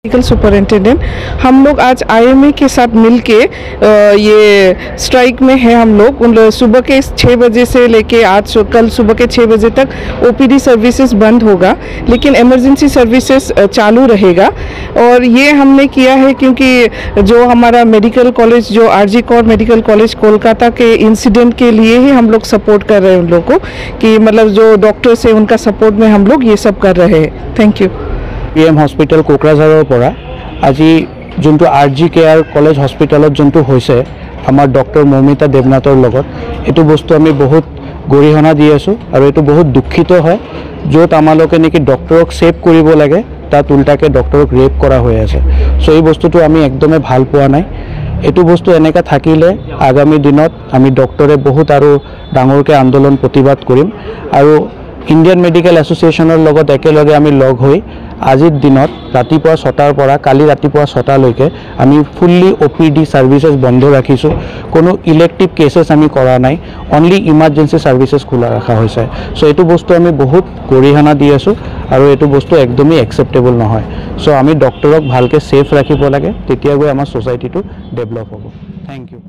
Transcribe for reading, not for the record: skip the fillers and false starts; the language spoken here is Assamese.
मेडिकल सुपरिटेंडेंट हम लोग आज आईएमए के साथ मिलके ये स्ट्राइक में है। हम लोग सुबह के 6 बजे से लेके आज कल सुबह के 6 बजे तक ओपीडी सर्विसेज बंद होगा, लेकिन इमरजेंसी सर्विसेज चालू रहेगा। और ये हमने किया है क्योंकि जो हमारा मेडिकल कॉलेज जो RG Kar medical college Kolkata के इंसिडेंट के लिए ही हम लोग सपोर्ट कर रहे हैं उन लोगों को, कि मतलब जो डॉक्टर्स है उनका सपोर्ट में हम लोग ये सब कर रहे हैं। Thank you. PM हस्पिटल कोकराझाৰৰ পৰা আজি যোনটো आरजी केयर कॉलेज हस्पिटলত যোনটো হৈছে আমাৰ ডক্টৰ মৌমিতা দেৱনাথৰ লগত এটো বস্তু আমি বহুত গৰিহণা দি আছো আৰু এটো বহুত দুখিত হয় যত আমালোকে নেকি ডক্টৰক সেভ কৰিব লাগে তাত উল্টাকে ডক্টৰক ৰেপ কৰা হৈ আছে। সো এই বস্তুটো আমি একদমে ভাল পোৱা নাই। এটো বস্তু এনেকা থাকিলে আগামী দিনত আমি ডক্টৰে বহুত আৰু ডাঙৰকে আন্দোলন প্ৰতিবাদ কৰিম আৰু ইণ্ডিয়ান মেডিকেল এছ'চিয়েশ্যনৰ লগত একেলগে আমি লগ হৈ আজিৰ দিনত ৰাতিপুৱা 6টাৰ পৰা কালি ৰাতিপুৱা 6টালৈকে আমি ফুল্লি ওপিডি সাৰ্ভিসেস বন্ধ ৰাখিছো। কোনো ইলেক্টিভ কেसेस আমি কৰা নাই, অনলি ইমাৰ্জেন্সি সাৰ্ভিসেস খোলা ৰাখা হৈছে। সো এটো বস্তু আমি বহুত গৰিহণা দি আছো আৰু এটো বস্তু একদমই একসেপ্টেবল নহয়। সো আমি ডক্টৰক ভালকে সেফ ৰাখিব লাগে, তেতিয়া গৈ আমাৰ সোসাইটিটো ডেভেলপ হ'ব। Thank U.